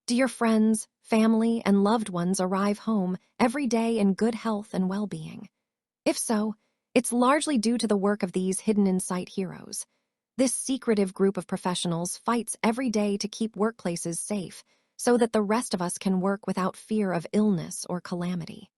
Do your friends, family, and loved ones arrive home every day in good health and well-being? If so, it's largely due to the work of these hidden in sight heroes. This secretive group of professionals fights every day to keep workplaces safe so that the rest of us can work without fear of illness or calamity.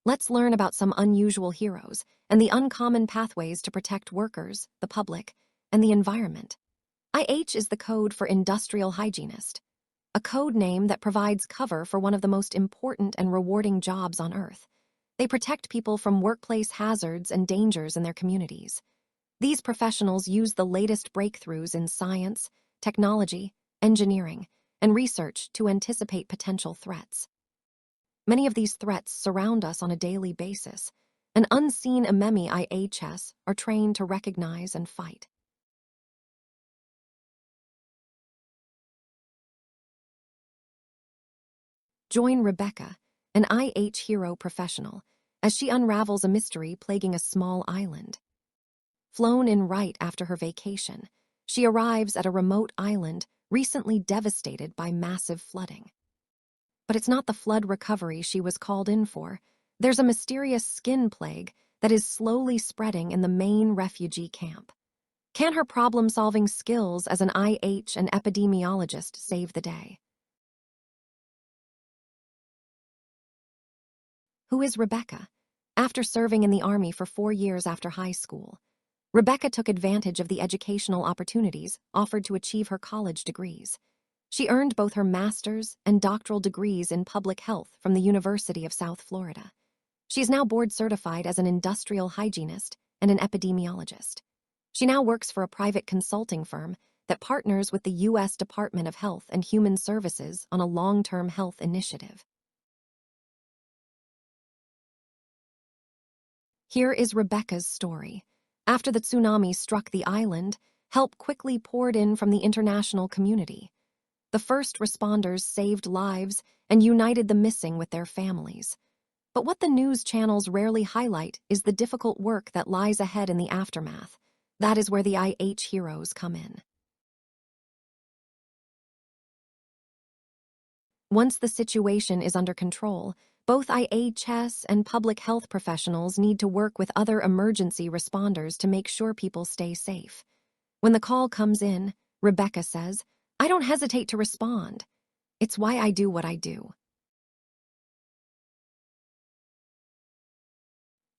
Let's learn about some unusual heroes and the uncommon pathways to protect workers, the public, and the environment. IH is the code for industrial hygienist, a code name that provides cover for one of the most important and rewarding jobs on Earth. They protect people from workplace hazards and dangers in their communities. These professionals use the latest breakthroughs in science, technology, engineering, and research to anticipate potential threats. Many of these threats surround us on a daily basis, and unseen enemy IHS are trained to recognize and fight. Join Rebecca, an IH hero professional, as she unravels a mystery plaguing a small island. Flown in right after her vacation, she arrives at a remote island recently devastated by massive flooding. But it's not the flood recovery she was called in for. There's a mysterious skin plague that is slowly spreading in the main refugee camp. Can her problem-solving skills as an IH and epidemiologist save the day? Who is Rebecca? After serving in the Army for 4 years after high school, Rebecca took advantage of the educational opportunities offered to achieve her college degrees. She earned both her master's and doctoral degrees in public health from the University of South Florida. She is now board certified as an industrial hygienist and an epidemiologist. She now works for a private consulting firm that partners with the U.S. Department of Health and Human Services on a long-term health initiative. Here is Rebecca's story. After the tsunami struck the island, help quickly poured in from the international community. The first responders saved lives and united the missing with their families. But what the news channels rarely highlight is the difficult work that lies ahead in the aftermath. That is where the IH heroes come in. Once the situation is under control, both IHS and public health professionals need to work with other emergency responders to make sure people stay safe. When the call comes in, Rebecca says, "I don't hesitate to respond. It's why I do what I do."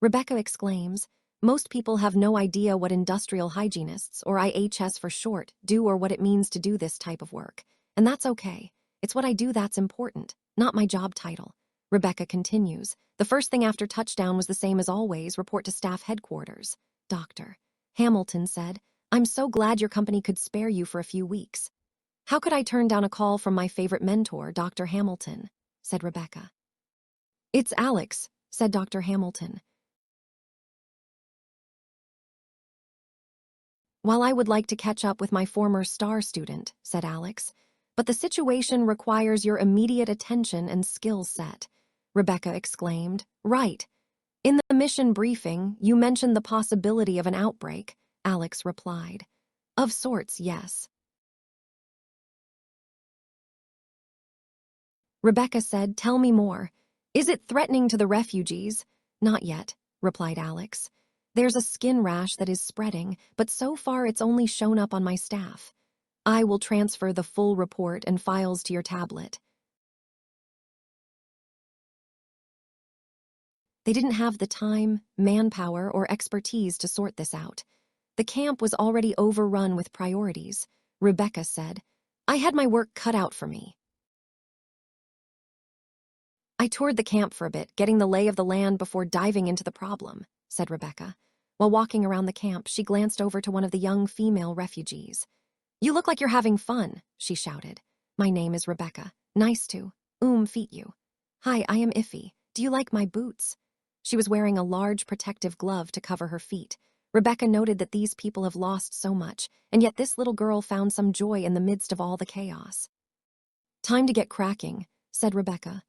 Rebecca exclaims, "Most people have no idea what industrial hygienists, or IHS for short, do or what it means to do this type of work. And that's okay. It's what I do that's important, not my job title." Rebecca continues, "The first thing after touchdown was the same as always, report to staff headquarters. Dr. Hamilton said, 'I'm so glad your company could spare you for a few weeks.'" "How could I turn down a call from my favorite mentor, Dr. Hamilton?" said Rebecca. "It's Alex," said Dr. Hamilton. "While I would like to catch up with my former star student," said Alex, "but the situation requires your immediate attention and skill set." Rebecca exclaimed, "Right. In the mission briefing, you mentioned the possibility of an outbreak," Alex replied. "Of sorts, yes." Rebecca said, "Tell me more. Is it threatening to the refugees?" "Not yet," replied Alex. "There's a skin rash that is spreading, but so far it's only shown up on my staff. I will transfer the full report and files to your tablet." They didn't have the time, manpower, or expertise to sort this out. The camp was already overrun with priorities. Rebecca said, "I had my work cut out for me." "I toured the camp for a bit, getting the lay of the land before diving into the problem," said Rebecca. While walking around the camp, she glanced over to one of the young female refugees. "You look like you're having fun," she shouted. "My name is Rebecca. Nice to feet you." "Hi, I am Iffy. Do you like my boots?" She was wearing a large protective glove to cover her feet. Rebecca noted that these people have lost so much, and yet this little girl found some joy in the midst of all the chaos. "Time to get cracking," said Rebecca.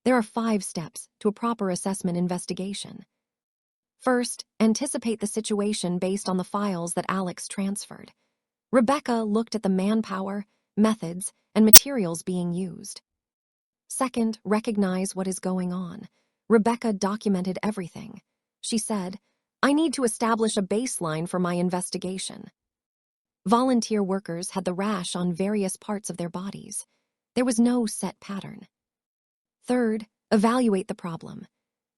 There are 5 steps to a proper assessment investigation. First, anticipate the situation based on the files that Alex transferred. Rebecca looked at the manpower, methods, and materials being used. Second, recognize what is going on. Rebecca documented everything. She said, "I need to establish a baseline for my investigation." Volunteer workers had the rash on various parts of their bodies. There was no set pattern. Third, evaluate the problem.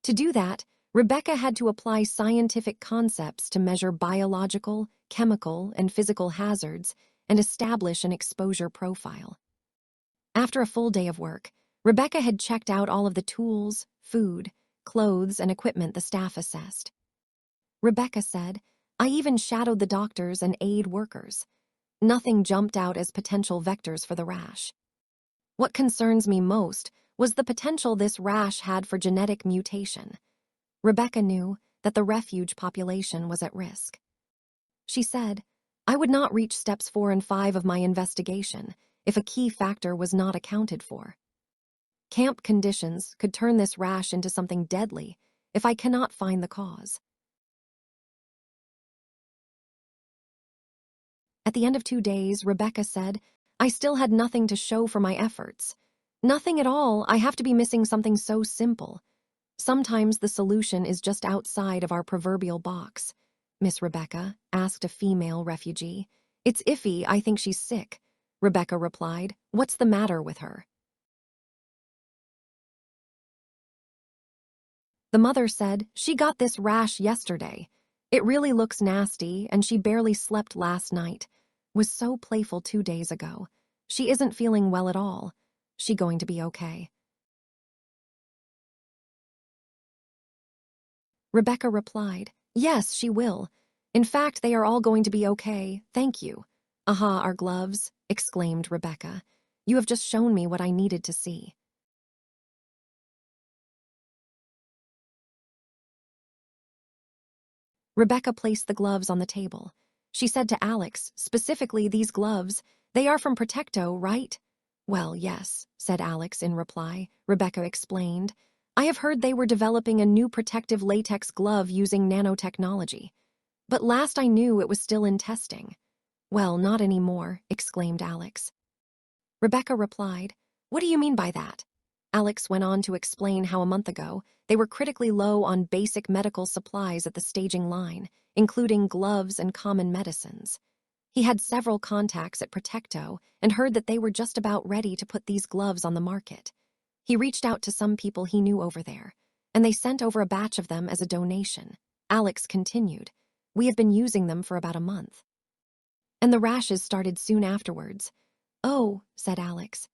To do that, Rebecca had to apply scientific concepts to measure biological, chemical, and physical hazards and establish an exposure profile. After a full day of work, Rebecca had checked out all of the tools, food, clothes, and equipment the staff assessed. Rebecca said, "I even shadowed the doctors and aid workers. Nothing jumped out as potential vectors for the rash. What concerns me most was the potential this rash had for genetic mutation." Rebecca knew that the refuge population was at risk. She said, "I would not reach steps 4 and 5 of my investigation if a key factor was not accounted for. Camp conditions could turn this rash into something deadly if I cannot find the cause." At the end of 2 days, Rebecca said, "I still had nothing to show for my efforts. Nothing at all. I have to be missing something so simple. Sometimes the solution is just outside of our proverbial box." Miss Rebecca asked a female refugee. "It's iffy. I think she's sick." Rebecca replied, "What's the matter with her?" The mother said, "She got this rash yesterday. It really looks nasty, and she barely slept last night. Was so playful 2 days ago. She isn't feeling well at all. She going to be okay?" Rebecca replied, "Yes, she will. In fact, they are all going to be okay, thank you." "Aha, our gloves," exclaimed Rebecca. "You have just shown me what I needed to see." Rebecca placed the gloves on the table. She said to Alex, "Specifically these gloves, they are from Protecto, right?" "Well, yes," said Alex in reply. Rebecca explained, "I have heard they were developing a new protective latex glove using nanotechnology. But last I knew it was still in testing." "Well, not anymore," exclaimed Alex. Rebecca replied, "What do you mean by that?" Alex went on to explain how a month ago, they were critically low on basic medical supplies at the staging line, including gloves and common medicines. He had several contacts at Protecto and heard that they were just about ready to put these gloves on the market. He reached out to some people he knew over there, and they sent over a batch of them as a donation. Alex continued, "We have been using them for about a month. And the rashes started soon afterwards." "Oh," said Alex.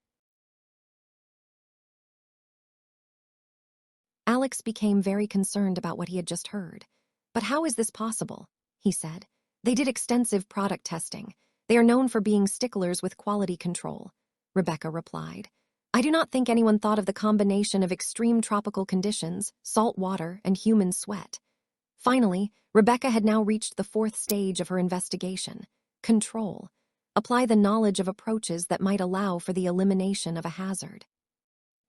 Alex became very concerned about what he had just heard. "But how is this possible?" he said. "They did extensive product testing. They are known for being sticklers with quality control." Rebecca replied, "I do not think anyone thought of the combination of extreme tropical conditions, salt water, and human sweat." Finally, Rebecca had now reached the 4th stage of her investigation: control. Apply the knowledge of approaches that might allow for the elimination of a hazard.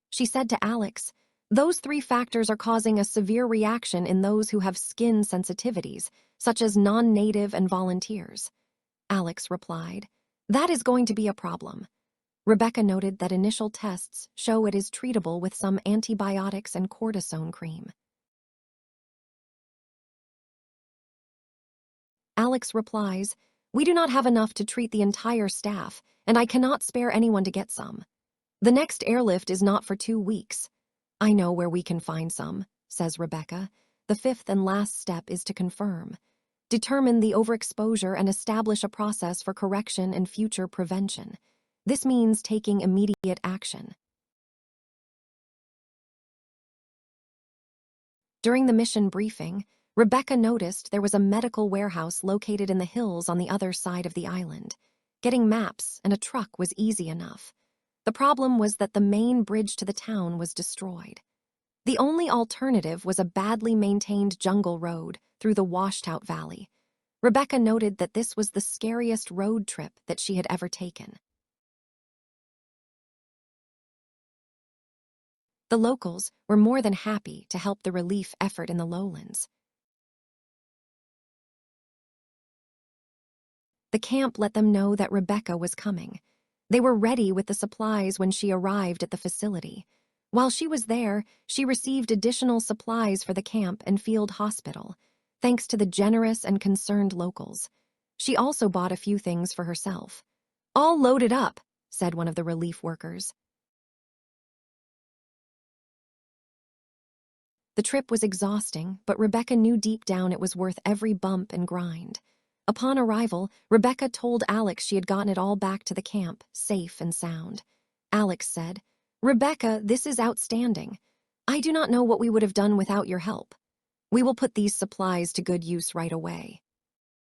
She said to Alex, "Those 3 factors are causing a severe reaction in those who have skin sensitivities, such as non-native and volunteers." Alex replied, "That is going to be a problem." Rebecca noted that initial tests show it is treatable with some antibiotics and cortisone cream. Alex replies, "We do not have enough to treat the entire staff, and I cannot spare anyone to get some. The next airlift is not for 2 weeks. "I know where we can find some," says Rebecca. "The 5th and last step is to confirm. Determine the overexposure and establish a process for correction and future prevention. This means taking immediate action." During the mission briefing, Rebecca noticed there was a medical warehouse located in the hills on the other side of the island. Getting maps and a truck was easy enough. The problem was that the main bridge to the town was destroyed. The only alternative was a badly maintained jungle road through the washed-out valley. Rebecca noted that this was the scariest road trip that she had ever taken. The locals were more than happy to help the relief effort in the lowlands. The camp let them know that Rebecca was coming. They were ready with the supplies when she arrived at the facility. While she was there, she received additional supplies for the camp and field hospital, thanks to the generous and concerned locals. She also bought a few things for herself. "All loaded up," said one of the relief workers. The trip was exhausting, but Rebecca knew deep down it was worth every bump and grind. Upon arrival, Rebecca told Alex she had gotten it all back to the camp, safe and sound. Alex said, "Rebecca, this is outstanding. I do not know what we would have done without your help. We will put these supplies to good use right away."